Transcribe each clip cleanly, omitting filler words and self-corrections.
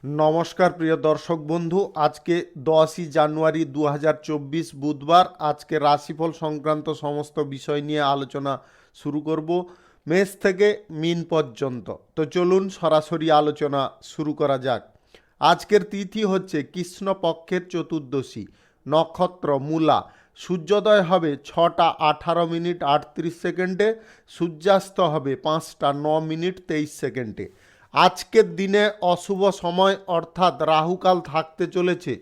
নমস্কার প্রিয় দর্শক বন্ধু, আজকে 10ই জানুয়ারি 2024 বুধবার। আজকে রাশিফল সংক্রান্ত সমস্ত বিষয় নিয়ে আলোচনা শুরু করব, মেষ থেকে মিন পর্যন্ত। তো চলুন সরাসরি আলোচনা শুরু করা যাক। আজকের তিথি হচ্ছে কৃষ্ণপক্ষের চতুর্দশী, নক্ষত্র মূলা, সূর্যোদয় হবে 6টা 18 মিনিট 38 সেকেন্ডে, সূর্যাস্ত হবে 5টা 9 মিনিট 23 সেকেন্ডে। আজকের দিনে অশুভ সময় অর্থাৎ রাহুকাল থাকতে চলেছে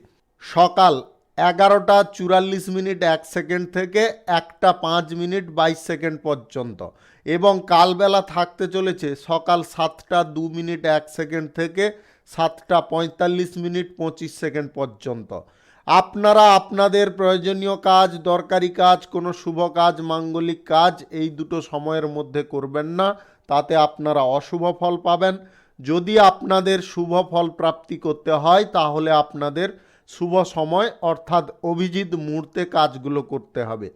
সকাল 11টা 44 মিনিট 1 সেকেন্ড থেকে 1টা 5 মিনিট 22 সেকেন্ড পর্যন্ত, এবং কালবেলা থাকতে চলেছে সকাল 7টা 2 মিনিট 1 সেকেন্ড থেকে 7টা 45 মিনিট 25 সেকেন্ড পর্যন্ত। আপনারা আপনাদের প্রয়োজনীয় কাজ, দরকারি কাজ, কোনো শুভ কাজ, মাঙ্গলিক কাজ এই দুটো সময়ের মধ্যে করবেন না, তাতে আপনারা অশুভ ফল পাবেন। যদি আপনাদের শুভ ফল প্রাপ্তি করতে হয় তাহলে আপনাদের শুভ সময় অর্থাৎ অভিজিৎ মুহূর্তে কাজগুলো করতে হবে।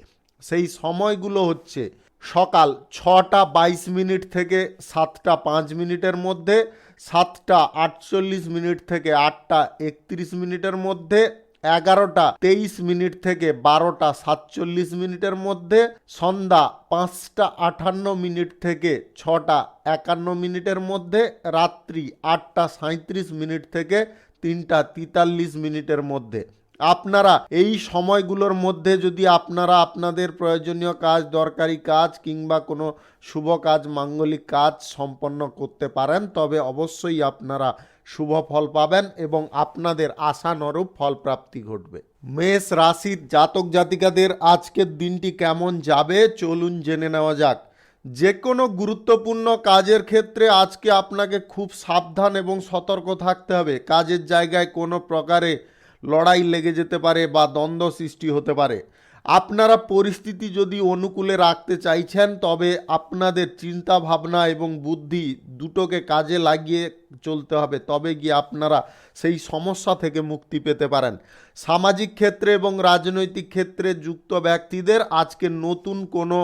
সেই সময়গুলো হচ্ছে সকাল 6টা 22 মিনিট থেকে 7টা 5 মিনিটের মধ্যে, 7টা 48 মিনিট থেকে 8টা 31 মিনিটের মধ্যে, 11টা 23 মিনিট থেকে 12টা 47 মিনিটের মধ্যে, সন্ধ্যা 5টা 58 মিনিট থেকে 6টা 51 মিনিটের মধ্যে, রাত্রি 8টা 37 মিনিট থেকে 3টা 43 মিনিটের মধ্যে। আপনারা এই সময়গুলোর মধ্যে যদি আপনারা আপনাদের প্রয়োজনীয় কাজ, দরকারি কাজ কিংবা কোনো শুভ কাজ, মাঙ্গলিক কাজ সম্পন্ন করতে পারেন তবে অবশ্যই আপনারা শুভ ফল পাবেন এবং আপনাদের আশানুরূপ ফল প্রাপ্তি ঘটবে। মেষ রাশির জাতক জাতিকাদের আজকের দিনটি কেমন যাবে চলুন জেনে নেওয়া যাক। যে কোনো গুরুত্বপূর্ণ কাজের ক্ষেত্রে আজকে আপনাকে খুব সাবধান এবং সতর্ক থাকতে হবে। কাজের জায়গায় কোনো প্রকারে লড়াই লেগে যেতে পারে বা দ্বন্দ্ব সৃষ্টি হতে পারে। আপনারা পরিস্থিতি যদি অনুকূলে রাখতে চাইছেন তবে আপনাদের চিন্তা ভাবনা এবং বুদ্ধি দুটোকে কাজে লাগিয়ে চলতে হবে, তবে গিয়ে আপনারা সেই সমস্যা থেকে মুক্তি পেতে পারেন। সামাজিক ক্ষেত্রে এবং রাজনৈতিক ক্ষেত্রে যুক্ত ব্যক্তিদের আজকে নতুন কোনো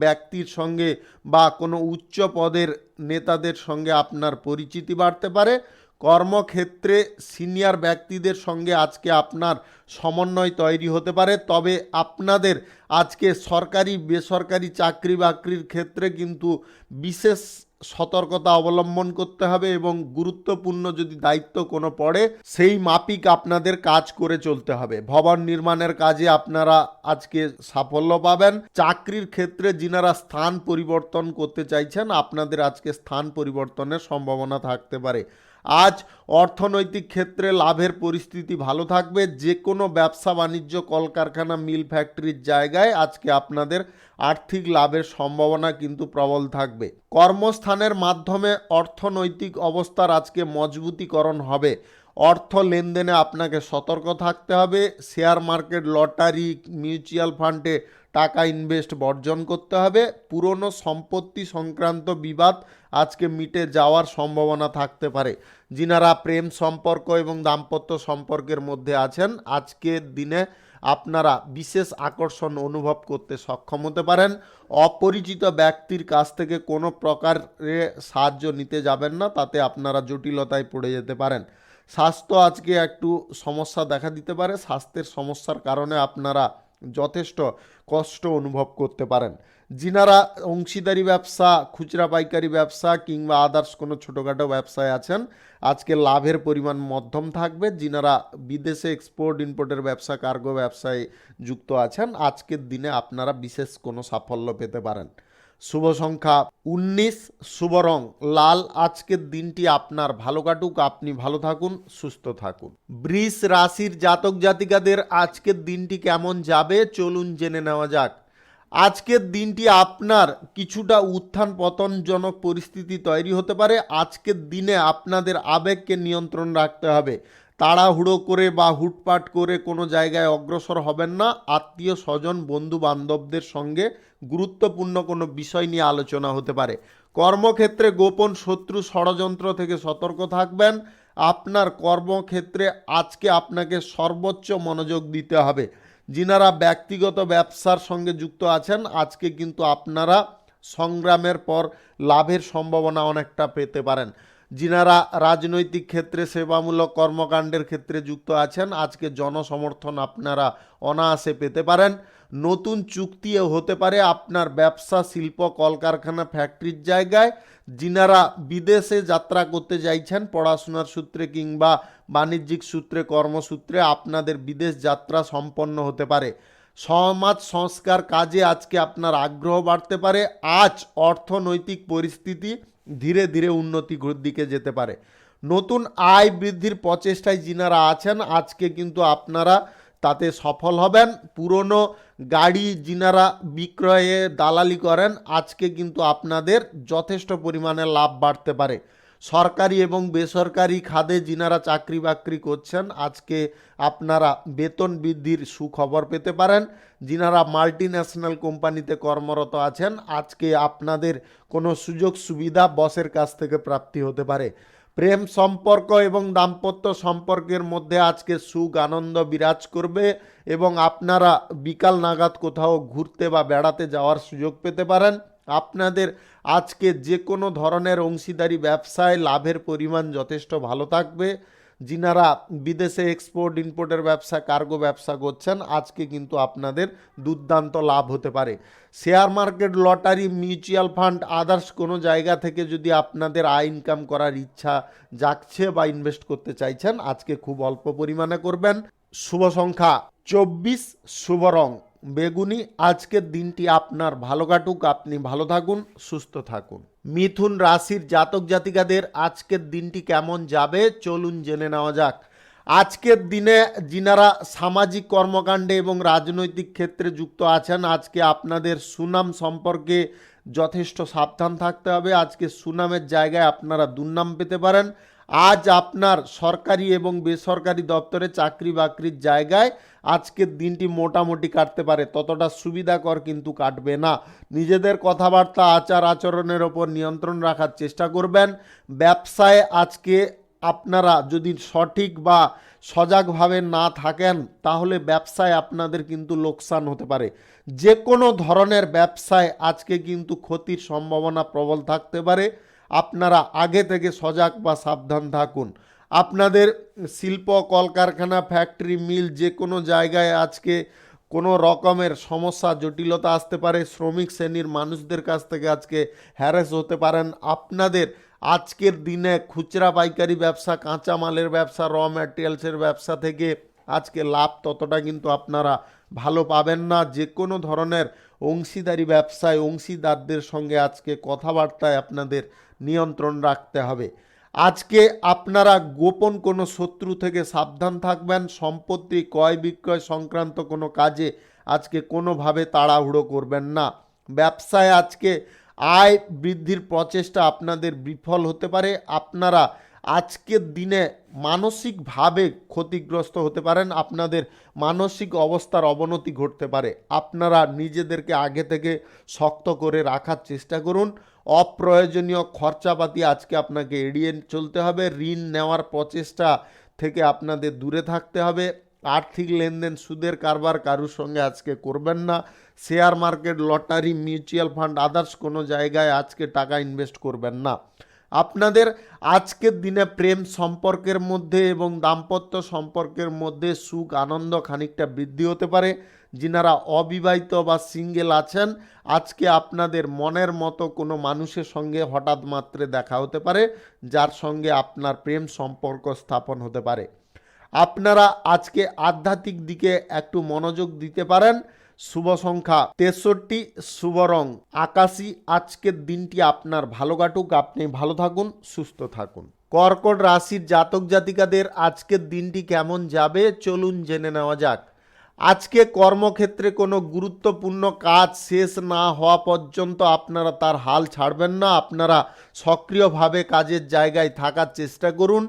ব্যক্তির সঙ্গে বা কোনো উচ্চ পদের নেতাদের সঙ্গে আপনার পরিচিতি বাড়তে পারে। কর্মক্ষেত্রে সিনিয়র ব্যক্তিদের সঙ্গে আজকে আপনার সমন্বয় তৈরি হতে পারে, তবে আপনাদের আজকে সরকারি বেসরকারি চাকরি বাকরির ক্ষেত্রে কিন্তু বিশেষ সতর্কতা অবলম্বন করতে হবে এবং গুরুত্বপূর্ণ যদি দায়িত্ব কোনো পড়ে সেই মাফিক আপনাদের কাজ করে চলতে হবে। ভবন নির্মাণের কাজে আপনারা আজকে সাফল্য পাবেন। চাকরির ক্ষেত্রে যিনারা স্থান পরিবর্তন করতে চাইছেন আপনাদের আজকে স্থান পরিবর্তনের সম্ভাবনা থাকতে পারে। আজ অর্থনৈতিক ক্ষেত্রে লাভের পরিস্থিতি ভালো থাকবে। যে কোনো ব্যবসা বাণিজ্য, কলকারখানা, মিল, ফ্যাক্টরির জায়গায় আজকে আপনাদের আর্থিক লাভের সম্ভাবনা কিন্তু প্রবল থাকবে। কর্মস্থানের মাধ্যমে অর্থনৈতিক অবস্থার আজকে মজবুতিকরণ হবে। অর্থ লেনদেনে আপনাকে সতর্ক থাকতে হবে। শেয়ার মার্কেট, লটারি, মিউচুয়াল ফান্ডে টাকা ইনভেস্ট বর্জন করতে হবে। পুরনো সম্পত্তি সংক্রান্ত বিবাদ আজকে মিটে যাওয়ার সম্ভাবনা থাকতে পারে। যিনারা প্রেম সম্পর্ক এবং দাম্পত্য সম্পর্কের মধ্যে আছেন আজকের দিনে আপনারা বিশেষ আকর্ষণ অনুভব করতে সক্ষম হতে পারেন। অপরিচিত ব্যক্তির কাছ থেকে কোনো প্রকারে সাহায্য নিতে যাবেন না, তাতে আপনারা জটিলতায় পড়ে যেতে পারেন। স্বাস্থ্য আজকে একটু সমস্যা দেখা দিতে পারে। স্বাস্থ্যের সমস্যার কারণে আপনারা যথেষ্ট কষ্ট অনুভব করতে পারেন। যিনারা অংশীদারি ব্যবসা, খুচরা পাইকারি ব্যবসা কিংবা আদার্স কোনো ছোটোখাটো ব্যবসায় আছেন আজকে লাভের পরিমাণ মধ্যম থাকবে। যিনারা বিদেশে এক্সপোর্ট ইম্পোর্টের ব্যবসা, কার্গো ব্যবসায় যুক্ত আছেন আজকের দিনে আপনারা বিশেষ কোনো সাফল্য পেতে পারেন। শুভ সংখ্যা 19, শুভ রং লাল। আজকের দিনটি আপনার ভালো কাটুক, আপনি ভালো থাকুন, সুস্থ থাকুন। বৃষ রাশির জাতক জাতিকাদের আজকের দিনটি কেমন যাবে চলুন জেনে নেওয়া যাক। আজকের দিনটি আপনার কিছুটা উত্থান পতনজনক পরিস্থিতি তৈরি হতে পারে। আজকের দিনে আপনাদের আবেগকে নিয়ন্ত্রণ রাখতে হবে। তাড়াহুড়ো করে বা হুটপাট করে কোনো জায়গায় অগ্রসর হবেন না। আত্মীয় স্বজন, বন্ধু বান্ধবদের সঙ্গে গুরুত্বপূর্ণ কোনো বিষয় নিয়ে আলোচনা হতে পারে। কর্মক্ষেত্রে গোপন শত্রু ষড়যন্ত্র থেকে সতর্ক থাকবেন। আপনার কর্মক্ষেত্রে আজকে আপনাকে সর্বোচ্চ মনোযোগ দিতে হবে। যিনারা ব্যক্তিগত ব্যবসার সঙ্গে যুক্ত আছেন আজকে কিন্তু আপনারা সংগ্রামের পর লাভের সম্ভাবনা অনেকটা পেতে পারেন। যিনারা রাজনৈতিক ক্ষেত্রে সেবামূলক কর্মকাণ্ডের ক্ষেত্রে যুক্ত আছেন আজকে জনসমর্থন আপনারা অনায়াসে পেতে পারেন। নতুন চুক্তিও হতে পারে আপনার ব্যবসা, শিল্প, কলকারখানা, ফ্যাক্টরির জায়গায়। যিনারা বিদেশে যাত্রা করতে চাইছেন পড়াশোনার সূত্রে কিংবা বাণিজ্যিক সূত্রে, কর্মসূত্রে, আপনাদের বিদেশ যাত্রা সম্পন্ন হতে পারে। সমাজ সংস্কার কাজে আজকে আপনার আগ্রহ বাড়তে পারে। আজ অর্থনৈতিক পরিস্থিতি ধীরে ধীরে উন্নতির দিকে যেতে পারে। নতুন আয় বৃদ্ধির প্রচেষ্টায় যিনারা আছেন আজকে কিন্তু আপনারা তাতে সফল হবেন। পুরনো গাড়ি যিনারা বিক্রয়ে দালালি করেন আজকে কিন্তু আপনাদের যথেষ্ট পরিমাণে লাভ বাড়তে পারে। সরকারি এবং বেসরকারি খাতে যিনারা চাকরি বাকরি করছেন আজকে আপনারা বেতন বৃদ্ধির সুখবর পেতে পারেন। যিনারা মাল্টি ন্যাশনাল কোম্পানিতে কর্মরত আছেন আজকে আপনাদের কোনো সুযোগ সুবিধা বসের কাছ থেকে প্রাপ্তি হতে পারে। প্রেম সম্পর্ক এবং দাম্পত্য সম্পর্কের মধ্যে আজকে সুখ আনন্দ বিরাজ করবে এবং আপনারা বিকাল নাগাদ কোথাও ঘুরতে বা বেড়াতে যাওয়ার সুযোগ পেতে পারেন। আপনাদের আজকে যে কোনো ধরনের অংশীদারি ব্যবসায় লাভের পরিমাণ যথেষ্ট ভালো থাকবে। যিনারা বিদেশে এক্সপোর্ট ইম্পোর্টের ব্যবসা, কার্গো ব্যবসা করছেন আজকে কিন্তু আপনাদের দুর্দান্ত লাভ হতে পারে। Share market, lottery, mutual fund, others কোনো জায়গা থেকে যদি আপনাদের আয় ইনকাম করার ইচ্ছা জাগছে বা ইনভেস্ট করতে চাইছেন আজকে খুব অল্প পরিমাণে করবেন। শুভ সংখ্যা 24, শুভ রং বেগুনি। আজকের দিনটি আপনার ভালো কাটুক, আপনি ভালো থাকুন, সুস্থ থাকুন। মিথুন রাশির জাতক জাতিকাদের আজকের দিনটি কেমন যাবে চলুন জেনে নেওয়া যাক। আজকের দিনে যিনারা সামাজিক কর্মকাণ্ডে এবং রাজনৈতিক ক্ষেত্রে যুক্ত আছেন আজকে আপনাদের সুনাম সম্পর্কে যথেষ্ট সাবধান থাকতে হবে। আজকে সুনামের জায়গায় আপনারা দুর্নাম পেতে পারেন। আজ আপনার সরকারি এবং বেসরকারি দপ্তরে চাকরি বাকরির জায়গায় আজকের দিনটি মোটামুটি কাটতে পারে, ততটা সুবিধাকর কিন্তু কাটবে না। নিজেদের কথাবার্তা, আচার আচরণের ওপর নিয়ন্ত্রণ রাখার চেষ্টা করবেন। ব্যবসায় আজকে আপনারা যদি সঠিক বা সজাগভাবে না থাকেন তাহলে ব্যবসায় আপনাদের কিন্তু লোকসান হতে পারে। যে কোনো ধরনের ব্যবসায় আজকে কিন্তু ক্ষতির সম্ভাবনা প্রবল থাকতে পারে। আপনারা আগে থেকে সজাগ বা সাবধান থাকুন। আপনাদের শিল্প, কলকারখানা, ফ্যাক্টরি, মিল যে কোনো জায়গায় আজকে কোনো রকমের সমস্যা, জটিলতা আসতে পারে। শ্রমিক শ্রেণীর মানুষদের কাছ থেকে আজকে হ্যারাস হতে পারেন। আপনাদের আজকের দিনে খুচরা পাইকারি ব্যবসা, কাঁচামালের ব্যবসা, র ম্যাটেরিয়ালসের ব্যবসা থেকে আজকে লাভ ততটা কিন্তু আপনারা ভালো পাবেন না। যে কোনো ধরনের অংশীদারি ব্যবসায় অংশীদারদের সঙ্গে আজকে কথাবার্তায় আপনাদের নিয়ন্ত্রণ রাখতে হবে। আজকে আপনারা গোপন কোনো শত্রু থেকে সাবধান থাকবেন। সম্পত্তি ক্রয় বিক্রয় সংক্রান্ত কোনো কাজে আজকে কোনোভাবে তাড়াহুড়ো করবেন না। ব্যবসায় আজকে আয় বৃদ্ধির প্রচেষ্টা আপনাদের বিফল হতে পারে। আপনারা আজকের দিনে মানসিকভাবে ক্ষতিগ্রস্ত হতে পারেন। আপনাদের মানসিক অবস্থার অবনতি ঘটতে পারে। আপনারা নিজেদেরকে আগে থেকে শক্ত করে রাখার চেষ্টা করুন। অপ্রয়োজনীয় খরচাপাতি আজকে আপনাকে এড়িয়ে চলতে হবে। ঋণ নেওয়ার প্রচেষ্টা থেকে আপনাদের দূরে থাকতে হবে। আর্থিক লেনদেন, সুদের কারবার কারুর সঙ্গে আজকে করবেন না। Share market, lottery, mutual fund, others কোনো জায়গায় আজকে টাকা ইনভেস্ট করবেন না। আপনাদের আজকের দিনে প্রেম সম্পর্কের মধ্যে এবং দাম্পত্য সম্পর্কের মধ্যে সুখ আনন্দ খানিকটা বৃদ্ধি হতে পারে। যিনারা অবিবাহিত বা সিঙ্গেল আছেন আজকে আপনাদের মনের মতো কোনো মানুষের সঙ্গে হঠাৎ মাত্রে দেখা হতে পারে, যার সঙ্গে আপনার প্রেম সম্পর্ক স্থাপন হতে পারে। আপনারা আজকে আধ্যাত্মিক দিকে একটু মনোযোগ দিতে পারেন। শুভ সংখ্যা 63, শুভ রং আকাশী। আজকের দিনটি আপনার ভালো কাটুক, আপনি ভালো থাকুন, সুস্থ থাকুন। কর্কট রাশির জাতক জাতিকাদের আজকের দিনটি কেমন যাবে চলুন জেনে নেওয়া যাক। আজকে কর্মক্ষেত্রে কোনো গুরুত্বপূর্ণ কাজ শেষ না হওয়া পর্যন্ত আপনারা তার হাল ছাড়বেন না। আপনারা সক্রিয়ভাবে কাজের জায়গায় থাকার চেষ্টা করুন।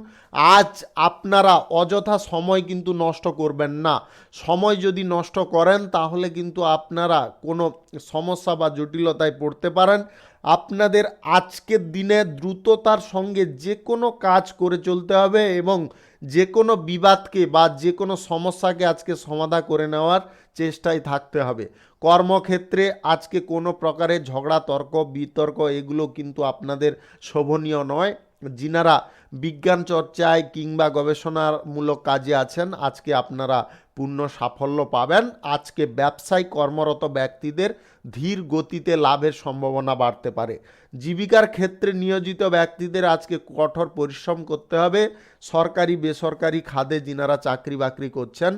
আজ আপনারা অযথা সময় কিন্তু নষ্ট করবেন না। সময় যদি নষ্ট করেন তাহলে কিন্তু আপনারা কোনো সমস্যা বা জটিলতায় পড়তে পারেন। আপনাদের আজকের দিনে দ্রুততার সঙ্গে যে কোনো কাজ করে চলতে হবে এবং যে কোনো বিবাদকে বা যে কোনো সমস্যাকে আজকে সমাধান করে নেওয়ার চেষ্টায় থাকতে হবে। কর্মক্ষেত্রে আজকে কোনো প্রকারের ঝগড়া, তর্ক বিতর্ক এগুলো কিন্তু আপনাদের শোভনীয় নয়। যিনারা বিজ্ঞান চর্চায় কিংবা গবেষণামূলক কাজে আছেন আজকে আপনারা পূর্ণ সাফল্য পাবেন। আজকে ব্যবসায় কর্মরত ব্যক্তিদের ধীর গতিতে লাভের সম্ভাবনা বাড়তে পারে। জীবিকার ক্ষেত্রে নিয়োজিত ব্যক্তিদের আজকে কঠোর পরিশ্রম করতে হবে। সরকারি বেসরকারি খাতে যিনারা চাকরি বাকরি করছেন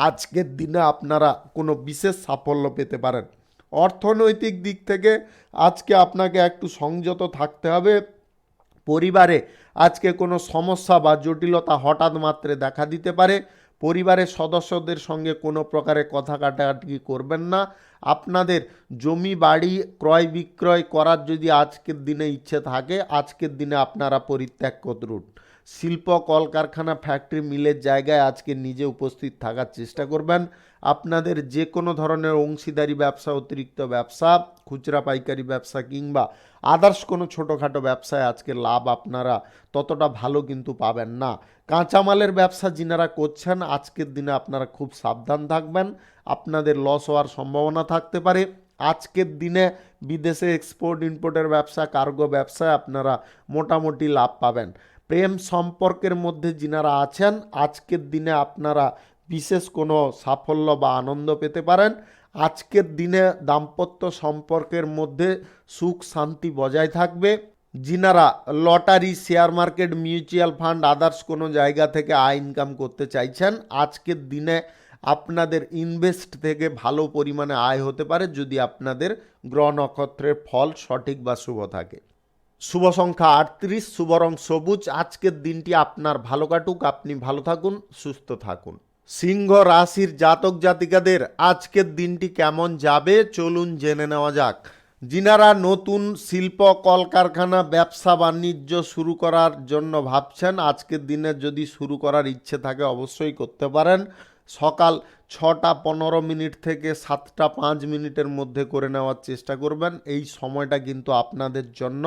আজকের দিনে আপনারা কোনো বিশেষ সাফল্য পেতে পারেন। অর্থনৈতিক দিক থেকে আজকে আপনাকে একটু সংযত থাকতে হবে। পরিবারে আজকে কোনো সমস্যা বা জটিলতা হঠাৎ মাত্রে দেখা দিতে পারে। পরিবারের সদস্যদের সঙ্গে কোনো প্রকারে কথা কাটাকাটি করবেন না। আপনাদের জমি বাড়ি ক্রয় বিক্রয় করার যদি আজকের দিনে ইচ্ছে থাকে আজকের দিনে আপনারা পরিত্যাগ করুন। শিল্প কলকারখানা ফ্যাক্টরি মিলের জায়গায় আজকে নিজে উপস্থিত থাকার চেষ্টা করবেন। আপনাদের যে কোনো ধরনের অংশীদারি ব্যবসা, অতিরিক্ত ব্যবসা, খুচরা পাইকারি ব্যবসা কিংবা আদার্স কোনো ছোটোখাটো ব্যবসায় আজকে লাভ আপনারা ততটা ভালো কিন্তু পাবেন না। কাঁচামালের ব্যবসা যিনারা করছেন আজকের দিনে আপনারা খুব সাবধান থাকবেন, আপনাদের লস হওয়ার সম্ভাবনা থাকতে পারে। আজকের দিনে বিদেশে এক্সপোর্ট ইম্পোর্টের ব্যবসা, কার্গো ব্যবসায় আপনারা মোটামুটি লাভ পাবেন। প্রেম সম্পর্কের মধ্যে যিনারা আছেন আজকের দিনে আপনারা বিশেষ কোনো সাফল্য বা আনন্দ পেতে পারেন। আজকের দিনে দাম্পত্য সম্পর্কের মধ্যে সুখ শান্তি বজায় থাকবে। যিনারা lottery, share market, mutual fund others কোনো জায়গা থেকে আয় ইনকাম করতে চাইছেন আজকের দিনে আপনাদের ইনভেস্ট থেকে ভালো পরিমাণে আয় হতে পারে যদি আপনাদের গ্রহ নক্ষত্রের ফল সঠিক বা শুভ থাকে। শুভ সংখ্যা 38, শুভ রং সবুজ। আজকের দিনটি আপনার ভালো কাটুক, আপনি ভালো থাকুন, সুস্থ থাকুন। সিংহ রাশির জাতক জাতিকাদের আজকের দিনটি কেমন যাবে চলুন জেনে নেওয়া যাক। যিনারা নতুন শিল্প কলকারখানা ব্যবসা বাণিজ্য শুরু করার জন্য ভাবছেন আজকের দিনে যদি শুরু করার ইচ্ছে থাকে অবশ্যই করতে পারেন। সকাল 6টা 15 থেকে 7টা 5 মধ্যে করে নেওয়ার চেষ্টা করবেন। এই সময়টা কিন্তু আপনাদের জন্য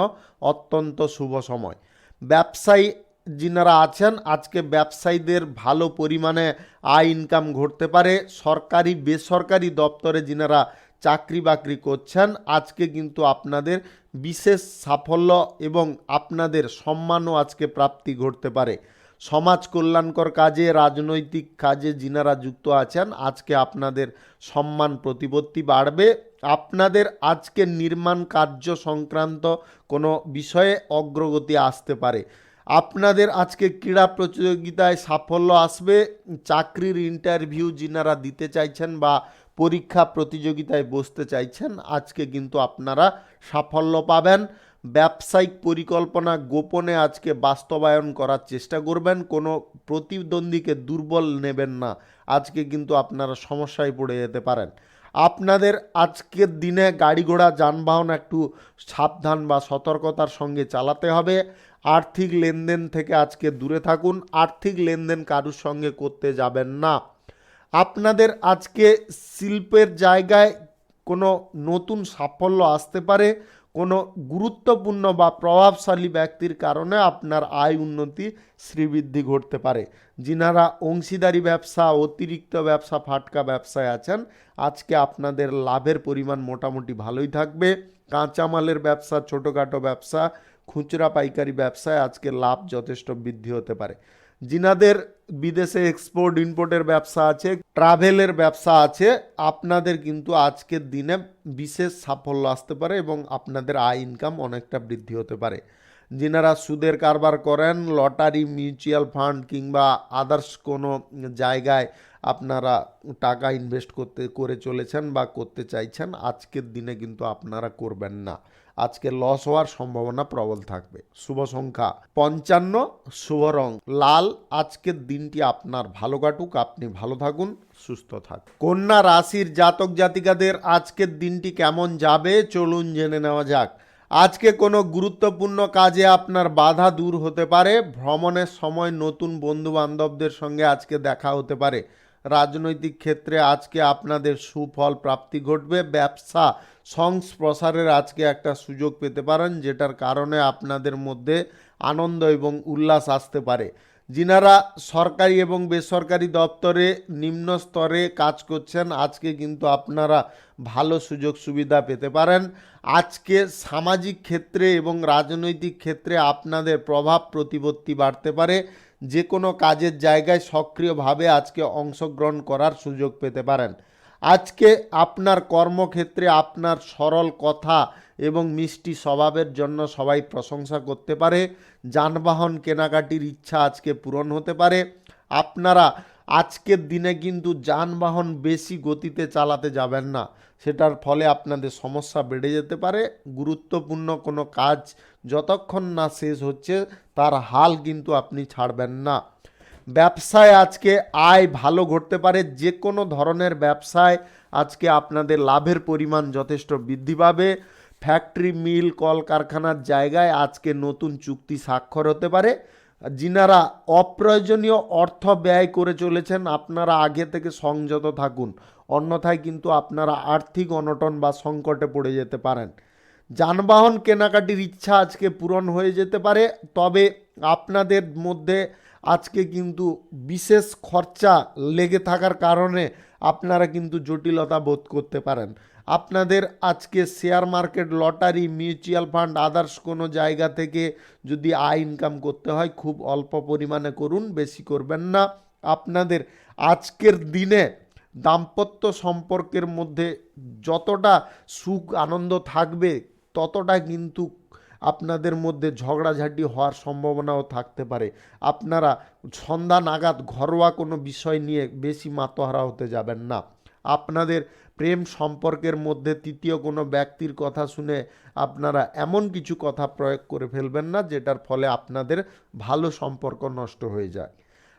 অত্যন্ত শুভ সময়। ব্যবসায়ী যিনারা আছেন আজকে ব্যবসায়ীদের ভালো পরিমাণে আয় ইনকাম ঘটতে পারে। সরকারি বেসরকারি দপ্তরে যিনারা চাকরি বাকরি করছেন আজকে কিন্তু আপনাদের বিশেষ সাফল্য এবং আপনাদের সম্মানও আজকে প্রাপ্তি ঘটতে পারে। সমাজ কল্যাণকর কাজে, রাজনৈতিক কাজে যিনারা যুক্ত আছেন আজকে আপনাদের সম্মান প্রতিপত্তি বাড়বে। আপনাদের আজকে নির্মাণ কার্য সংক্রান্ত কোনো বিষয়ে অগ্রগতি আসতে পারে। আপনাদের আজকে ক্রীড়া প্রতিযোগিতায় সাফল্য আসবে। চাকরির ইন্টারভিউ যিনারা দিতে চাইছেন বা পরীক্ষা প্রতিযোগিতায় বসতে চাইছেন আজকে কিন্তু আপনারা সাফল্য পাবেন। ব্যবসায়িক পরিকল্পনা গোপনে আজকে বাস্তবায়ন করার চেষ্টা করবেন। কোনো প্রতিদ্বন্দ্বীকে দুর্বল নেবেন না, আজকে কিন্তু আপনারা সমস্যায় পড়ে যেতে পারেন। আপনাদের আজকের দিনে গাড়ি ঘোড়া যানবাহন একটু সাবধান বা সতর্কতার সঙ্গে চালাতে হবে। আর্থিক লেনদেন থেকে আজকে দূরে থাকুন, আর্থিক লেনদেন কারুর সঙ্গে করতে যাবেন না। আপনাদের আজকে শিল্পের জায়গায় কোনো নতুন সাফল্য আসতে পারে। কোনো গুরুত্বপূর্ণ বা প্রভাবশালী ব্যক্তির কারণে আপনার আয় উন্নতি শ্রীবৃদ্ধি ঘটতে পারে। যিনারা অংশীদারি ব্যবসা, অতিরিক্ত ব্যবসা, ফাটকা ব্যবসায় আছেন আজকে আপনাদের লাভের পরিমাণ মোটামুটি ভালোই থাকবে। কাঁচামালের ব্যবসা, ছোটোখাটো ব্যবসা, খুচরা পাইকারি ব্যবসায় আজকে লাভ যথেষ্ট বৃদ্ধি হতে পারে। যিনাদের বিদেশে এক্সপোর্ট ইম্পোর্টের ব্যবসা আছে, ট্রাভেলের ব্যবসা আছে, আপনাদের কিন্তু আজকের দিনে বিশেষ সাফল্য আসতে পারে এবং আপনাদের আয় ইনকাম অনেকটা বৃদ্ধি হতে পারে। যিনারা সুদের কারবার করেন, লটারি, মিউচুয়াল ফান্ড কিংবা আদার্স কোনো জায়গায় আপনারা টাকা ইনভেস্ট করে চলেছেন বা করতে চাইছেন আজকের দিনে কিন্তু আপনারা করবেন না, আজকে লস হওয়ার সম্ভাবনা প্রবল থাকবে। শুভ সংখ্যা 55, শুভ রং লাল। আজকের দিনটি আপনার ভালো কাটুক, আপনি ভালো থাকুন, সুস্থ থাকুন। কন্যা রাশির জাতক জাতিকাদের আজকের দিনটি কেমন যাবে চলুন জেনে নেওয়া যাক। আজকে কোনো গুরুত্বপূর্ণ কাজে আপনার বাধা দূর হতে পারে। ভ্রমণের সময় নতুন বন্ধু বান্ধবদের সঙ্গে আজকে দেখা হতে পারে। রাজনৈতিক ক্ষেত্রে আজকে আপনাদের সুফল প্রাপ্তি ঘটবে। ব্যবসা সংস্প্রসারের আজকে একটা সুযোগ পেতে পারেন যেটার কারণে আপনাদের মধ্যে আনন্দ এবং উল্লাস আসতে পারে। যিনারা সরকারি এবং বেসরকারি দপ্তরে নিম্ন স্তরে কাজ করছেন, আজকে কিন্তু আপনারা ভালো সুযোগ সুবিধা পেতে পারেন। আজকে সামাজিক ক্ষেত্রে এবং রাজনৈতিক ক্ষেত্রে আপনাদের প্রভাব প্রতিপত্তি বাড়তে পারে। যে কোনো কাজের জায়গায় সক্রিয়ভাবে আজকে অংশগ্রহণ করার সুযোগ পেতে পারেন। আজকে আপনার কর্মক্ষেত্রে আপনার সরল কথা এবং মিষ্টি স্বভাবের জন্য সবাই প্রশংসা করতে পারে। যানবাহন কেনাকাটির ইচ্ছা আজকে পূরণ হতে পারে। আপনারা আজকের দিনে কিন্তু যানবাহন বেশি গতিতে চালাতে যাবেন না, সেটার ফলে আপনাদের সমস্যা বেড়ে যেতে পারে। গুরুত্বপূর্ণ কোনো কাজ যতক্ষণ না শেষ হচ্ছে তার হাল কিন্তু আপনি ছাড়বেন না। ব্যবসায় আজকে আয় ভালো ঘটতে পারে। যে কোনো ধরনের ব্যবসায় আজকে আপনাদের লাভের পরিমাণ যথেষ্ট বৃদ্ধি পাবে। ফ্যাক্টরি, মিল, কলকারখানার জায়গায় আজকে নতুন চুক্তি স্বাক্ষর হতে পারে। যিনারা অপ্রয়োজনীয় অর্থ ব্যয় করে চলেছেন, আপনারা আগে থেকে সংযত থাকুন, অন্যথায় কিন্তু আপনারা আর্থিক অনটন বা সংকটে পড়ে যেতে পারেন। যানবাহন কেনাকাটির ইচ্ছা আজকে পূরণ হয়ে যেতে পারে, তবে আপনাদের মধ্যে আজকে কিন্তু বিশেষ খরচা লেগে থাকার কারণে আপনারা কিন্তু জটিলতা বোধ করতে পারেন। আপনাদের আজকে share market, lottery, mutual fund, others কোনো জায়গা থেকে যদি আয় ইনকাম করতে হয় খুব অল্প পরিমাণে করুন, বেশি করবেন না। আপনাদের আজকের দিনে দাম্পত্য সম্পর্কের মধ্যে যতটা সুখ আনন্দ থাকবে ততটা কিন্তু আপনাদের মধ্যে ঝগড়াঝাটি হওয়ার সম্ভাবনাও থাকতে পারে। আপনারা সন্ধ্যা নাগাদ ঘরোয়া কোনো বিষয় নিয়ে বেশি মাতোহারা হতে যাবেন না। আপনাদের প্রেম সম্পর্কের মধ্যে তৃতীয় কোনো ব্যক্তির কথা শুনে আপনারা এমন কিছু কথা প্রয়োগ করে ফেলবেন না যেটার ফলে আপনাদের ভালো সম্পর্ক নষ্ট হয়ে যায়।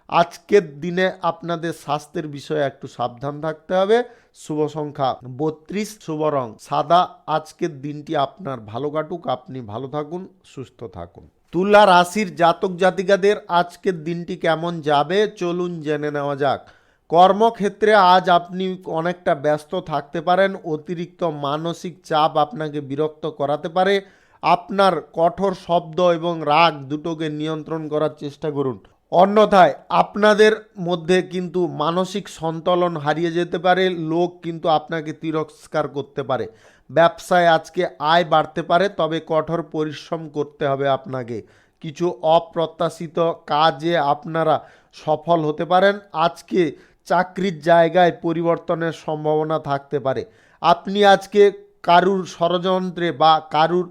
আজকের দিনে আপনাদের স্বাস্থ্যের বিষয়ে একটু সাবধান থাকতে হবে। শুভ সংখ্যা 32, শুভ রং সাদা। আজকের দিনটি আপনার ভালো কাটুক, আপনি ভালো থাকুন, সুস্থ থাকুন। তুলা রাশির জাতক জাতিকাদের আজকের দিনটি কেমন যাবে চলুন জেনে নেওয়া যাক। কর্মক্ষেত্রে আজ আপনি অনেকটা ব্যস্ত থাকতে পারেন। অতিরিক্ত মানসিক চাপ আপনাকে বিরক্ত করাতে পারে। আপনার কঠোর শব্দ এবং রাগ দুটোকে নিয়ন্ত্রণ করার চেষ্টা করুন, অন্যথায় আপনাদের মধ্যে কিন্তু মানসিক সন্তুলন হারিয়ে যেতে পারে। লোক কিন্তু আপনাকে তিরস্কার করতে পারে। ব্যবসায় আজকে আয় বাড়তে পারে, তবে কঠোর পরিশ্রম করতে হবে আপনাকে। কিছু অপ্রত্যাশিত কাজে আপনারা সফল হতে পারেন। আজকে চাকরির জায়গায় পরিবর্তনের সম্ভাবনা থাকতে পারে। আপনি আজকে কারুর ষড়যন্ত্রে বা কারুর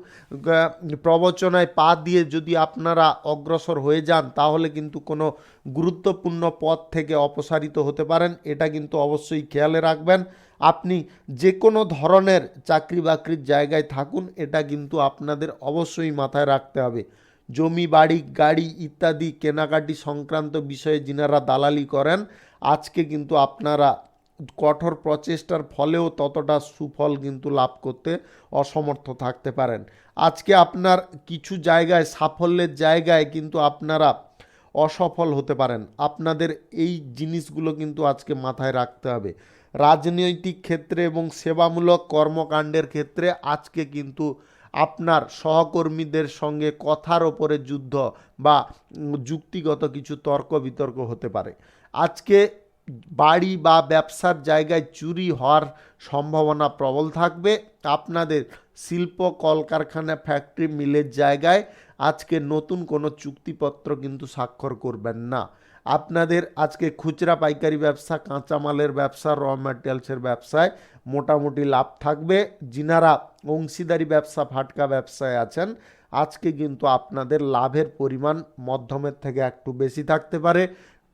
প্রবচনায় পা দিয়ে যদি আপনারা অগ্রসর হয়ে যান তাহলে কিন্তু কোনো গুরুত্বপূর্ণ পদ থেকে অপসারিত হতে পারেন, এটা কিন্তু অবশ্যই খেয়ালে রাখবেন। আপনি যে কোনো ধরনের চাকরি বাকরির জায়গায় থাকুন, এটা কিন্তু আপনাদের অবশ্যই মাথায় রাখতে হবে। জমি, বাড়ি, গাড়ি ইত্যাদি কেনাকাটি সংক্রান্ত বিষয়ে যিনারা দালালি করেন, আজকে কিন্তু আপনারা কঠোর প্রচেষ্টার ফলেও ততটা সুফল কিন্তু লাভ করতে অসমর্থ থাকতে পারেন। আজকে আপনার কিছু জায়গায় সাফল্যের জায়গায় কিন্তু আপনারা অসফল হতে পারেন। আপনাদের এই জিনিসগুলো কিন্তু আজকে মাথায় রাখতে হবে। রাজনৈতিক ক্ষেত্রে এবং সেবামূলক কর্মকাণ্ডের ক্ষেত্রে আজকে কিন্তু আপনার সহকর্মীদের সঙ্গে কথার ওপরে যুদ্ধ বা যুক্তিগত কিছু তর্ক বিতর্ক হতে পারে। আজকে বাড়ি বা ব্যবসার জায়গায় চুরি হওয়ার সম্ভাবনা প্রবল থাকবে। আপনাদের শিল্প, কলকারখানা, ফ্যাক্টরি, মিলের জায়গায় আজকে নতুন কোনো চুক্তিপত্র কিন্তু স্বাক্ষর করবেন না। আপনাদের আজকে খুচরা পাইকারি ব্যবসা, কাঁচামালের ব্যবসা, র ম্যাটেরিয়ালসের ব্যবসায় মোটামুটি লাভ থাকবে। যিনারা অংশীদারি ব্যবসা, ফাটকা ব্যবসায় আছেন, আজকে কিন্তু আপনাদের লাভের পরিমাণ মধ্যমের থেকে একটু বেশি থাকতে পারে।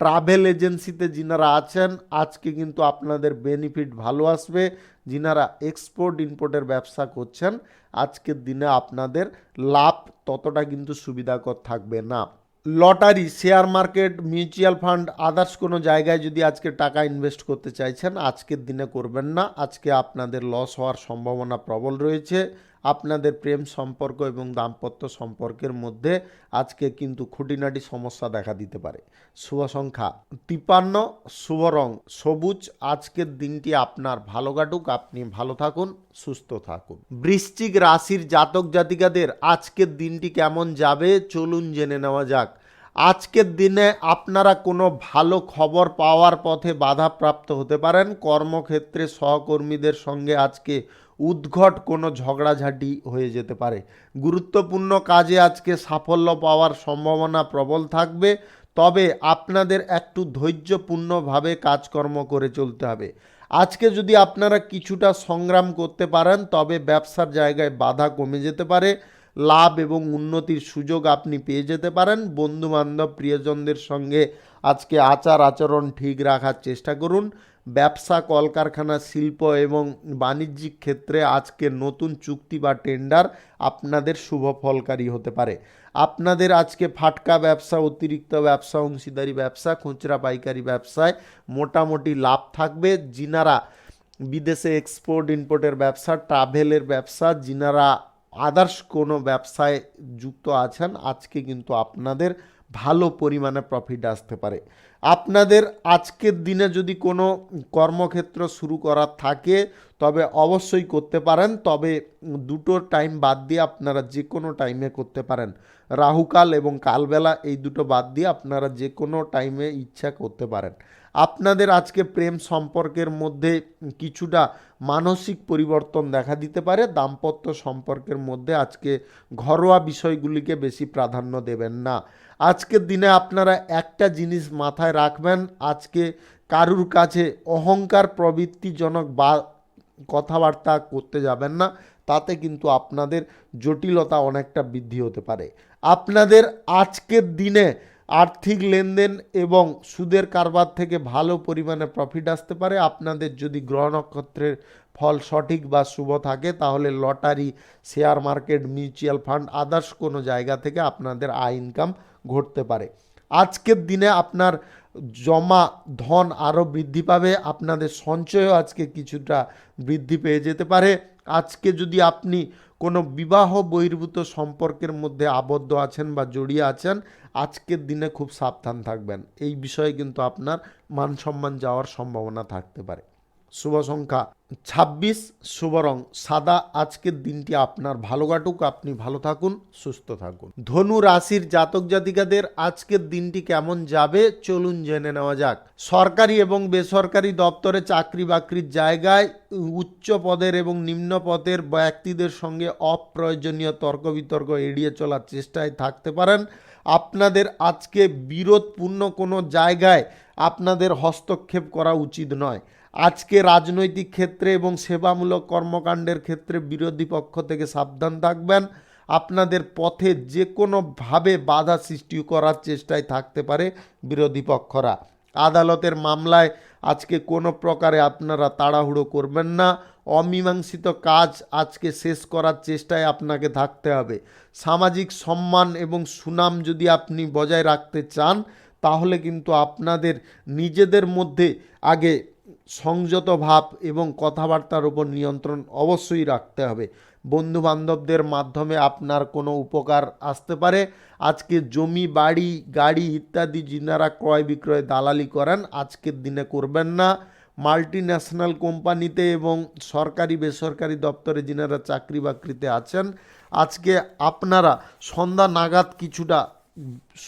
ট্রাভেল এজেন্সিতে যিনারা আছেন, আজকে কিন্তু আপনাদের বেনিফিট ভালো আসবে। যিনারা এক্সপোর্ট ইম্পোর্টের ব্যবসা করছেন, আজকের দিনে আপনাদের লাভ ততটা কিন্তু সুবিধাকর থাকবে না। Lottery, share market, mutual fund, others কোনো জায়গায় যদি আজকে টাকা ইনভেস্ট করতে চাইছেন, আজকের দিনে করবেন না। আজকে আপনাদের লস হওয়ার সম্ভাবনা প্রবল রয়েছে। আপনাদের প্রেম সম্পর্ক এবং দাম্পত্য সম্পর্কের মধ্যে আজকে কিন্তু খুঁটিনাটি সমস্যা দেখা দিতে পারে। শুভ সংখ্যা 53, শুভ রং সবুজ। আজকের দিনটি আপনার ভালো কাটুক, আপনি ভালো থাকুন, সুস্থ থাকুন। বৃশ্চিক রাশির জাতক জাতিকাদের আজকের দিনটি কেমন যাবে চলুন জেনে নেওয়া যাক। আজকের দিনে আপনারা কোনো ভালো খবর পাওয়ার পথে বাধাপ্রাপ্ত হতে পারেন। কর্মক্ষেত্রে সহকর্মীদের সঙ্গে আজকে উদ্ভট কোনো ঝগড়াঝাটি হয়ে যেতে পারে। গুরুত্বপূর্ণ কাজে আজকে সাফল্য পাওয়ার সম্ভাবনা প্রবল থাকবে, তবে আপনাদের একটু ধৈর্যপূর্ণভাবে কাজকর্ম করে চলতে হবে। আজকে যদি আপনারা কিছুটা সংগ্রাম করতে পারেন তবে ব্যবসার জায়গায় বাধা কমে যেতে পারে, লাভ এবং উন্নতির সুযোগ আপনি পেয়ে যেতে পারেন। বন্ধুবান্ধব প্রিয়জনদের সঙ্গে আজকে আচার আচরণ ঠিক রাখার চেষ্টা করুন। ব্যবসা, কলকারখানা, শিল্প এবং বাণিজ্যিক ক্ষেত্রে আজকে নতুন চুক্তি বা টেন্ডার আপনাদের শুভ ফলকারী হতে পারে। আপনাদের আজকে ফাটকা ব্যবসা, অতিরিক্ত ব্যবসা, অংশীদারি ব্যবসা, খুচরা পাইকারি ব্যবসায় মোটামুটি লাভ থাকবে। যিনারা বিদেশে এক্সপোর্ট ইম্পোর্টের ব্যবসা, ট্রাভেলের ব্যবসা, যিনারা আদার্স কোনো ব্যবসায় যুক্ত আছেন, আজকে কিন্তু আপনাদের ভালো পরিমাণে প্রফিট আসতে পারে। আপনাদের আজকের দিনে যদি কোনো কর্মক্ষেত্র শুরু করার থাকে তবে অবশ্যই করতে পারেন, তবে দুটো টাইম বাদ দিয়ে আপনারা যে কোনো টাইমে করতে পারেন। রাহুকাল এবং কালবেলা এই দুটো বাদ দিয়ে আপনারা যে কোনো টাইমে ইচ্ছা করতে পারেন। আপনাদের আজকে প্রেম সম্পর্কের মধ্যে কিছুটা মানসিক পরিবর্তন দেখা দিতে পারে। দাম্পত্য সম্পর্কের মধ্যে আজকে ঘরোয়া বিষয়গুলিকে বেশি প্রাধান্য দেবেন না। আজকের দিনে আপনারা একটা জিনিস মাথায় রাখবেন, আজকে কারুর কাছে অহংকার প্রবৃত্তিজনক বা কথাবার্তা করতে যাবেন না, তাতে কিন্তু আপনাদের জটিলতা অনেকটা বৃদ্ধি হতে পারে। আপনাদের আজকের দিনে আর্থিক লেনদেন এবং সুদের কারবার থেকে ভালো পরিমাণে প্রফিট আসতে পারে। আপনাদের যদি গ্রহ নক্ষত্রের ফল সঠিক বা শুভ থাকে তাহলে lottery, share market, mutual fund, others কোনো জায়গা থেকে আপনাদের আয় ইনকাম ঘটতে পারে। আজকের দিনে আপনার জমা ধন আরও বৃদ্ধি পাবে। আপনাদের সঞ্চয়ও আজকে কিছুটা বৃদ্ধি পেয়ে যেতে পারে। আজকে যদি আপনি কোনো বিবাহ বহির্ভূত সম্পর্কের মধ্যে আবদ্ধ আছেন বা জড়িয়ে আছেন, আজকের দিনে খুব সাবধান থাকবেন। এই বিষয়ে কিন্তু আপনার মান সম্মান যাওয়ার সম্ভাবনা থাকতে পারে। শুভ সংখ্যা 26, শুভ রং সাদা। আজকের দিনটি আপনার ভালো কাটুক, আপনি ভালো থাকুন, সুস্থ থাকুন। ধনু রাশির জাতক জাতিকাদের আজকের দিনটি কেমন যাবে চলুন জেনে নেওয়া যাক। সরকারি এবং বেসরকারি দপ্তরে চাকরি বাকরির জায়গায় উচ্চ পদের এবং নিম্ন পদের ব্যক্তিদের সঙ্গে অপ্রয়োজনীয় তর্ক বিতর্ক এড়িয়ে চলার চেষ্টায় থাকতে পারেন। আপনাদের আজকে বিরোধপূর্ণ কোনো জায়গায় আপনাদের হস্তক্ষেপ করা উচিত নয়। আজকে রাজনৈতিক ক্ষেত্রে এবং সেবামূলক কর্মকাণ্ডের ক্ষেত্রে বিরোধী পক্ষ থেকে সাবধান থাকবেন। আপনাদের পথে যে কোনোভাবে বাধা সৃষ্টি করার চেষ্টায় থাকতে পারে বিরোধী পক্ষরা। আদালতের মামলায় আজকে কোনো প্রকারে আপনারা তাড়াহুড়ো করবেন না। অমীমাংসিত কাজ আজকে শেষ করার চেষ্টায় আপনাকে থাকতে হবে। সামাজিক সম্মান এবং সুনাম যদি আপনি বজায় রাখতে চান তাহলে কিন্তু আপনাদের নিজেদের মধ্যে আগে সংযত ভাব এবং কথাবার্তার উপর নিয়ন্ত্রণ অবশ্যই রাখতে হবে। বন্ধু বান্ধবদের মাধ্যমে আপনার কোনো উপকার আসতে পারে। আজকে জমি, বাড়ি, গাড়ি ইত্যাদি যিনারা ক্রয় বিক্রয় দালালি করেন আজকের দিনে করবেন না। মাল্টি ন্যাশনাল কোম্পানিতে এবং সরকারি বেসরকারি দপ্তরে যিনারা চাকরি বাকরিতে আছেন আজকে আপনারা সন্ধ্যা নাগাদ কিছুটা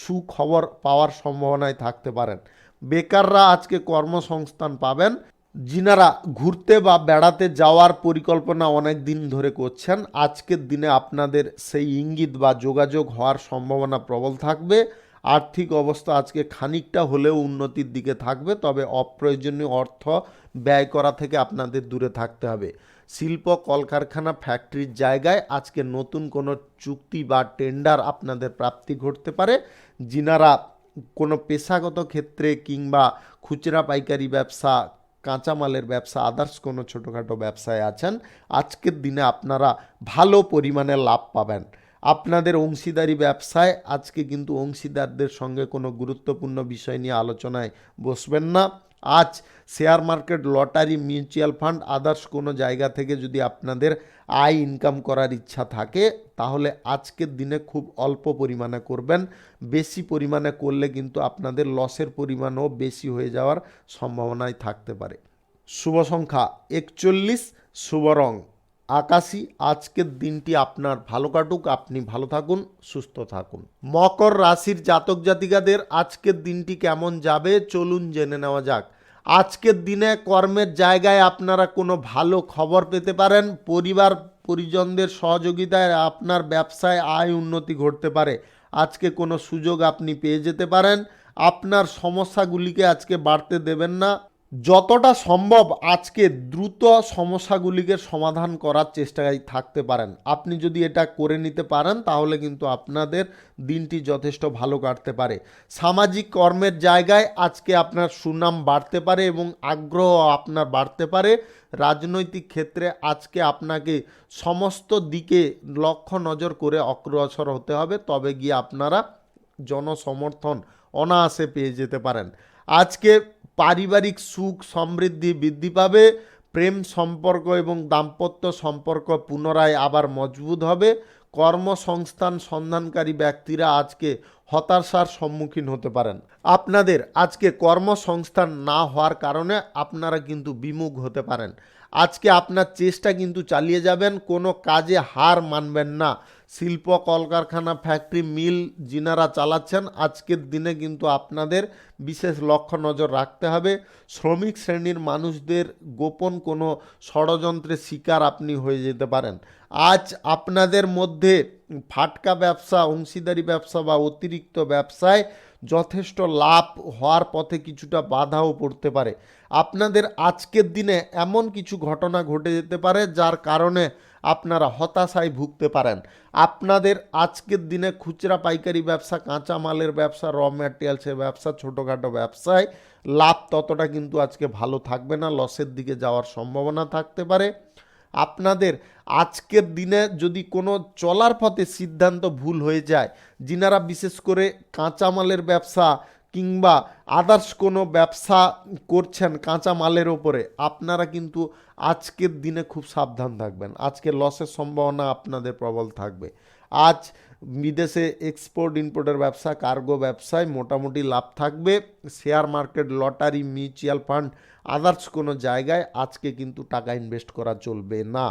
সুখবর পাওয়ার সম্ভাবনায় থাকতে পারেন। বেকাররা আজকে কর্মসংস্থান পাবেন। যিনারা ঘুরতে বা বেড়াতে যাওয়ার পরিকল্পনা অনেক দিন ধরে করছেন আজকের দিনে আপনাদের সেই ইঙ্গিত বা যোগাযোগ হওয়ার সম্ভাবনা প্রবল থাকবে। আর্থিক অবস্থা আজকে খানিকটা হলেও উন্নতির দিকে থাকবে, তবে অপ্রয়োজনীয় অর্থ ব্যয় করা থেকে আপনাদের দূরে থাকতে হবে। শিল্প, কলকারখানা, ফ্যাক্টরির জায়গায় আজকে নতুন কোনো চুক্তি বা টেন্ডার আপনাদের প্রাপ্তি ঘটতে পারে। যিনারা কোনো পেশাগত ক্ষেত্রে কিংবা খুচরা পাইকারি ব্যবসা, কাঁচামালের ব্যবসা, আদার্স কোনো ছোটোখাটো ব্যবসায় আছেন আজকের দিনে আপনারা ভালো পরিমাণে লাভ পাবেন। আপনাদের অংশীদারি ব্যবসায় আজকে কিন্তু অংশীদারদের সঙ্গে কোনো গুরুত্বপূর্ণ বিষয় নিয়ে আলোচনায় বসবেন না। আজ share market, lottery, mutual fund, others কোনো জায়গা থেকে যদি আপনাদের আয় ইনকাম করার ইচ্ছা থাকে তাহলে আজকের দিনে খুব অল্প পরিমাণে করবেন। বেশি পরিমাণে করলে কিন্তু আপনাদের লসের পরিমাণও বেশি হয়ে যাওয়ার সম্ভাবনায় থাকতে পারে। শুভ সংখ্যা 41, শুভ রং আকাশী। আজকের দিনটি আপনার ভালো কাটুক, আপনি ভালো থাকুন, সুস্থ থাকুন। মকর রাশির জাতক জাতিকাদের আজকের দিনটি কেমন যাবে চলুন জেনে নেওয়া যাক। আজকের দিনে কর্মের জায়গায় আপনারা কোনো ভালো খবর পেতে পারেন। পরিবার পরিজনদের সহযোগিতায় আপনার ব্যবসায় আয় উন্নতি ঘটতে পারে। আজকে কোনো সুযোগ আপনি পেয়ে যেতে পারেন। আপনার সমস্যাগুলিকে আজকে বাড়তে দেবেন না। যতটা সম্ভব আজকে দ্রুত সমস্যাগুলিকে সমাধান করার চেষ্টায় থাকতে পারেন। আপনি যদি এটা করে নিতে পারেন তাহলে কিন্তু আপনাদের দিনটি যথেষ্ট ভালো কাটতে পারে। সামাজিক কর্মের জায়গায় আজকে আপনার সুনাম বাড়তে পারে এবং আগ্রহ আপনার বাড়তে পারে। রাজনৈতিক ক্ষেত্রে আজকে আপনাকে সমস্ত দিকে লক্ষ্য নজর করে অগ্রসর হতে হবে, তবে গিয়ে আপনারা জনসমর্থন অনায়াসে পেয়ে যেতে পারেন। আজকে পারিবারিক সুখ সমৃদ্ধি বৃদ্ধি পাবে। প্রেম সম্পর্ক এবং দাম্পত্য সম্পর্ক পুনরায় আবার মজবুত হবে। কর্মসংস্থান সন্ধানকারী ব্যক্তিরা আজকে হতাশার সম্মুখীন হতে পারেন। আপনাদের আজকে কর্মসংস্থান না হওয়ার কারণে আপনারা কিন্তু বিমুখ হতে পারেন। আজকে আপনার চেষ্টা কিন্তু চালিয়ে যাবেন, কোনো কাজে হার মানবেন না। শিল্প কলকারখানা ফ্যাক্টরি মিল যিনারা চালাচ্ছেন আজকের দিনে কিন্তু আপনাদের বিশেষ লক্ষ্য নজর রাখতে হবে। শ্রমিক শ্রেণীর মানুষদের গোপন কোনো ষড়যন্ত্রের শিকার আপনি হয়ে যেতে পারেন। আজ আপনাদের মধ্যে ফাটকা ব্যবসা, অংশীদারি ব্যবসা বা অতিরিক্ত ব্যবসায় যথেষ্ট লাভ হওয়ার পথে কিছুটা বাধাও পড়তে পারে। আপনাদের আজকের দিনে এমন কিছু ঘটনা ঘটে যেতে পারে যার কারণে আপনারা হতাশায় ভুগতে পারেন। আপনাদের আজকের দিনে খুচরা পাইকারি ব্যবসা, কাঁচামালের ব্যবসা, র ম্যাটেরিয়ালসের ব্যবসা, ছোটোখাটো ব্যবসায় লাভ ততটা কিন্তু আজকে ভালো থাকবে না, লসের দিকে যাওয়ার সম্ভাবনা থাকতে পারে। আপনাদের আজকের দিনে যদি কোনো চলার পথে সিদ্ধান্ত ভুল হয়ে যায়, যিনারা বিশেষ করে কাঁচামালের ব্যবসা কিংবা আদার্স কোনো ব্যবসা করছেন কাঁচামালের ওপরে, আপনারা কিন্তু আজকের দিনে খুব সাবধান থাকবেন। আজকে লসের সম্ভাবনা আপনাদের প্রবল থাকবে। আজ বিদেশে এক্সপোর্ট ইম্পোর্টের ব্যবসা, কার্গো ব্যবসায় মোটামুটি লাভ থাকবে। Share market, lottery, mutual fund, others কোনো জায়গায় আজকে কিন্তু টাকা ইনভেস্ট করা চলবে না।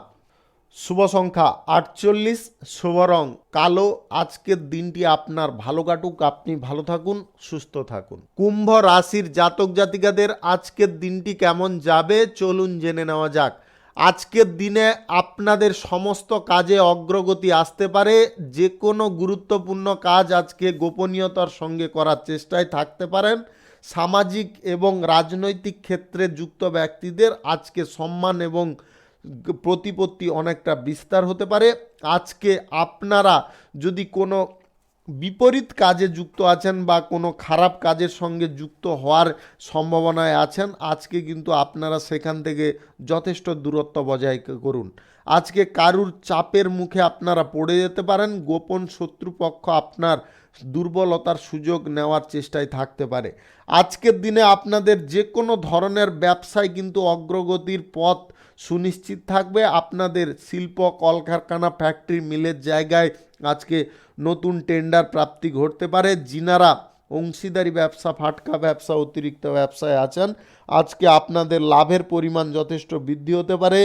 শুভ সংখ্যা 48, শুভ রং কালো। আজকের দিনটি আপনার ভালো কাটুক, আপনি ভালো থাকুন, সুস্থ থাকুন। কুম্ভ রাশির জাতক জাতিকাদের আজকের দিনটি কেমন যাবে চলুন জেনে নেওয়া যাক। আজকের দিনে আপনাদের সমস্ত কাজে অগ্রগতি আসতে পারে। যে কোনো গুরুত্বপূর্ণ কাজ আজকে গোপনীয়তার সঙ্গে করার চেষ্টায় থাকতে পারেন। সামাজিক এবং রাজনৈতিক ক্ষেত্রে যুক্ত ব্যক্তিদের আজকে সম্মান এবং প্রতিপত্তি অনেকটা বিস্তার হতে পারে। আজকে আপনারা যদি কোনো বিপরীত কাজে যুক্ত আছেন বা কোনো খারাপ কাজের সঙ্গে যুক্ত হওয়ার সম্ভাবনায় আছেন, আজকে কিন্তু আপনারা সেখান থেকে যথেষ্ট দূরত্ব বজায় করুন। আজকে কারুর চাপের মুখে আপনারা পড়ে যেতে পারেন। গোপন শত্রুপক্ষ আপনার দুর্বলতার সুযোগ নেওয়ার চেষ্টায় থাকতে পারে। আজকের দিনে আপনাদের যে কোনো ধরনের ব্যবসায় কিন্তু অগ্রগতির পথ সুনিশ্চিত থাকবে। আপনাদের শিল্প কলকারখানা ফ্যাক্টরি মিলের জায়গায় আজকে নতুন টেন্ডার প্রাপ্তি ঘটতে পারে। যিনারা অংশীদারি ব্যবসা, ফাটকা ব্যবসা, অতিরিক্ত ব্যবসায় আছেন আজকে আপনাদের লাভের পরিমাণ যথেষ্ট বৃদ্ধি হতে পারে।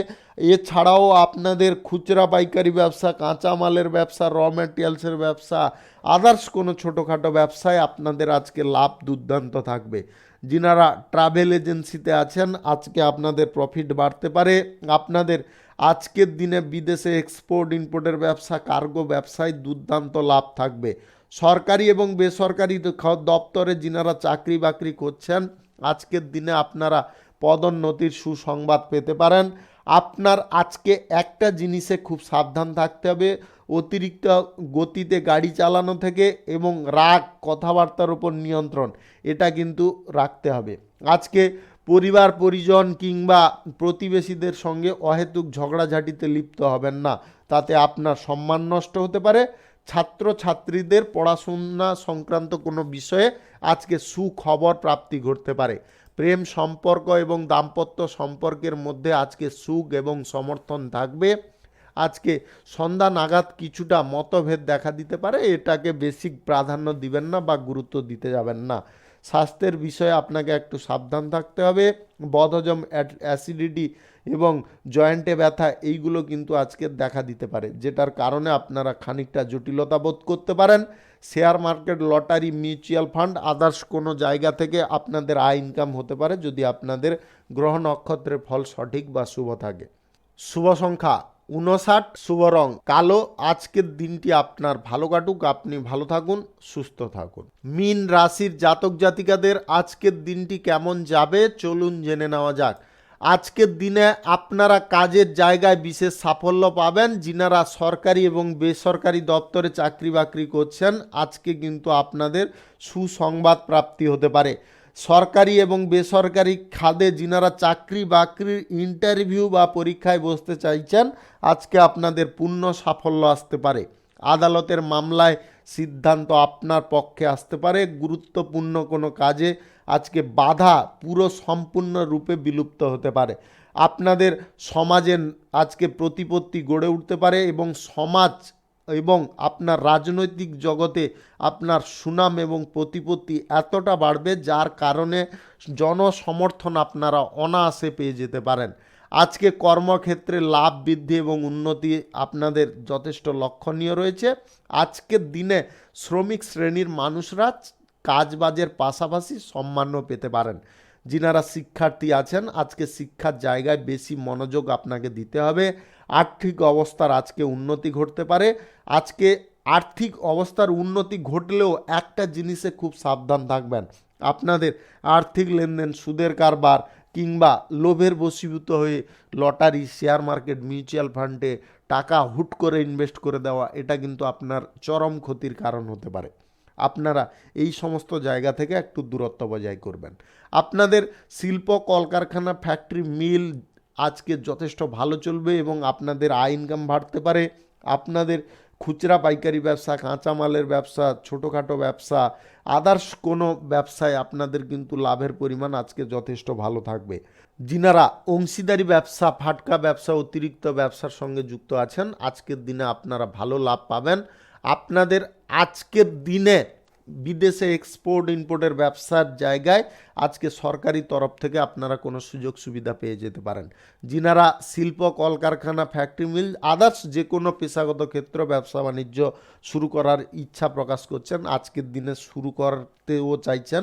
এছাড়াও আপনাদের খুচরা পাইকারি ব্যবসা, কাঁচামালের ব্যবসা, র ম্যাটেরিয়ালসের ব্যবসা, আদার্স কোনো ছোটোখাটো ব্যবসায় আপনাদের আজকে লাভ দুর্দান্ত থাকবে। যিনারা ট্রাভেল এজেন্সিতে আছেন আজকে আপনাদের প্রফিট বাড়তে পারে। আপনাদের আজকের দিনে বিদেশে এক্সপোর্ট ইম্পোর্টের ব্যবসা, কার্গো ব্যবসায় দুর্দান্ত লাভ থাকবে। সরকারি এবং বেসরকারি দপ্তরে যিনারা চাকরি বাকরি করছেন আজকের দিনে আপনারা পদোন্নতির সুসংবাদ পেতে পারেন। আপনার আজকে একটা জিনিসে খুব সাবধান থাকতে হবে, অতিরিক্ত গতিতে গাড়ি চালানো থেকে এবং রাগ কথাবার্তার উপর নিয়ন্ত্রণ, এটা কিন্তু রাখতে হবে। আজকে পরিবার পরিজন কিংবা প্রতিবেশীদের সঙ্গে অহেতুক ঝগড়াঝাটিতে লিপ্ত হবেন না, তাতে আপনার সম্মান নষ্ট হতে পারে। ছাত্রছাত্রীদের পড়াশোনা সংক্রান্ত কোনো বিষয়ে আজকে সুখবর প্রাপ্তি ঘটতে পারে। প্রেম সম্পর্ক এবং দাম্পত্য সম্পর্কের মধ্যে আজকে সুখ এবং সমর্থন থাকবে। আজকে সন্ধ্যা নাগাদ কিছুটা মতভেদ দেখা দিতে পারে, এটাকে বেশি প্রাধান্য দিবেন না বা গুরুত্ব দিতে যাবেন না। স্বাস্থ্যের বিষয়ে আপনাকে একটু সাবধান থাকতে হবে। বদহজম, অ্যাসিডিটি এবং জয়েন্টে ব্যথা এইগুলো কিন্তু আজকে দেখা দিতে পারে, যেটার কারণে আপনারা খানিকটা জটিলতা বোধ করতে পারেন। Share market, lottery, mutual fund, others কোনো জায়গা থেকে আপনাদের আয় ইনকাম হতে পারে যদি আপনাদের গ্রহ নক্ষত্রের ফল সঠিক বা শুভ থাকে। শুভ সংখ্যা 59, শুভ রং কালো। আজকের দিনটি আপনার ভালো কাটুক, আপনি ভালো থাকুন, সুস্থ থাকুন। মীন রাশির জাতক জাতিকাদের আজকের দিনটি কেমন যাবে চলুন জেনে নেওয়া যাক। আজকের দিনে আপনারা কাজের জায়গায় বিশেষ সাফল্য পাবেন। যিনারা সরকারি এবং বেসরকারি দপ্তরে চাকরি বাকরি করছেন, আজকে কিন্তু আপনাদের সুসংবাদ প্রাপ্তি হতে পারে। সরকারি এবং বেসরকারি খাতে যিনারা চাকরি বাকরির ইন্টারভিউ বা পরীক্ষায় বসতে চাইছেন, আজকে আপনাদের পূর্ণ সাফল্য আসতে পারে। আদালতের মামলায় সিদ্ধান্ত আপনার পক্ষে আসতে পারে। গুরুত্বপূর্ণ কোনো কাজে আজকে বাধা পুরো সম্পূর্ণরূপে বিলুপ্ত হতে পারে। আপনাদের সমাজে আজকে প্রতিপত্তি গড়ে উঠতে পারে এবং সমাজ এবং আপনার রাজনৈতিক জগতে আপনার সুনাম এবং প্রতিপত্তি এতটা বাড়বে যার কারণে জনসমর্থন আপনারা অনায়াসে পেয়ে যেতে পারেন। আজকে কর্মক্ষেত্রে লাভ বৃদ্ধি এবং উন্নতি আপনাদের যথেষ্ট লক্ষণীয় রয়েছে। আজকের দিনে শ্রমিক শ্রেণীর মানুষরা কাজবাজের পাশাপাশি সম্মানও পেতে পারেন। যিনারা শিক্ষার্থী আছেন, আজকে শিক্ষার জায়গায় বেশি মনোযোগ আপনাকে দিতে হবে। আর্থিক অবস্থার আজকে উন্নতি ঘটতে পারে। আজকে আর্থিক অবস্থার উন্নতি ঘটলেও একটা জিনিসে খুব সাবধান থাকবেন। আপনাদের আর্থিক লেনদেন, সুদের কারবার কিংবা লোভের বশীভূত হয়ে লটারি, শেয়ার মার্কেট, মিউচুয়াল ফান্ডে টাকা হুট করে ইনভেস্ট করে দেওয়া, এটা কিন্তু আপনার চরম ক্ষতির কারণ হতে পারে। আপনারা এই সমস্ত জায়গা থেকে একটু দূরত্ব বজায় করবেন। আপনাদের শিল্প, কলকারখানা, ফ্যাক্টরি, মিল আজকে যথেষ্ট ভালো চলবে এবং আপনাদের আয় ইনকাম বাড়তে পারে। আপনাদের খুচরা পাইকারি ব্যবসা, কাঁচামালের ব্যবসা, ছোটোখাটো ব্যবসা, আদার্স কোনো ব্যবসায় আপনাদের কিন্তু লাভের পরিমাণ আজকে যথেষ্ট ভালো থাকবে। যিনারা অংশীদারি ব্যবসা, ফাটকা ব্যবসা, অতিরিক্ত ব্যবসার সঙ্গে যুক্ত আছেন, আজকের দিনে আপনারা ভালো লাভ পাবেন। আপনাদের আজকের দিনে বিদেশে এক্সপোর্ট ইম্পোর্টের ব্যবসার জায়গায় আজকে সরকারি তরফ থেকে আপনারা কোনো সুযোগ সুবিধা পেয়ে যেতে পারেন। যিনারা শিল্প, কলকারখানা, ফ্যাক্টরি, মিল, আদার্স যে কোনো পেশাগত ক্ষেত্র, ব্যবসা বাণিজ্য শুরু করার ইচ্ছা প্রকাশ করছেন, আজকের দিনে শুরু করতেও চাইছেন,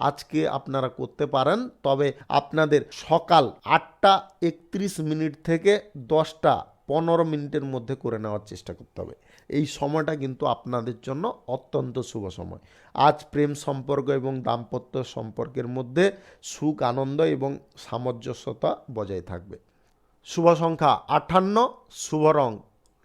আজকে আপনারা করতে পারেন। তবে আপনাদের সকাল 8টা 31 থেকে 10টা 15 মধ্যে করে নেওয়ার চেষ্টা করতে হবে। এই সময়টা কিন্তু আপনাদের জন্য অত্যন্ত শুভ সময়। আজ প্রেম সম্পর্ক এবং দাম্পত্য সম্পর্কের মধ্যে সুখ, আনন্দ এবং সামঞ্জস্যতা বজায় থাকবে। শুভ সংখ্যা 58, শুভ রং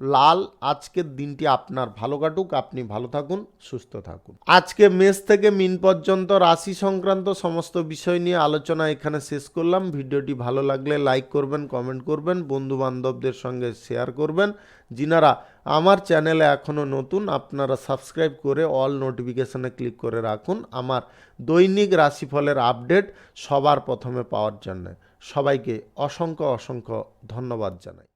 লাল। আজকের দিনটি আপনার ভালো কাটুক, আপনি ভালো থাকুন, সুস্থ থাকুন। আজকে মেষ থেকে মিন পর্যন্ত রাশি সংক্রান্ত সমস্ত বিষয় নিয়ে আলোচনা এখানে শেষ করলাম। ভিডিওটি ভালো লাগলে লাইক করবেন, কমেন্ট করবেন, বন্ধু বান্ধবদের সঙ্গে শেয়ার করবেন। যিনারা আমার চ্যানেলে এখনও নতুন, আপনারা সাবস্ক্রাইব করে অল নোটিফিকেশনে ক্লিক করে রাখুন আমার দৈনিক রাশিফলের আপডেট সবার প্রথমে পাওয়ার জন্য। সবাইকে অসংখ্য অসংখ্য ধন্যবাদ জানাই।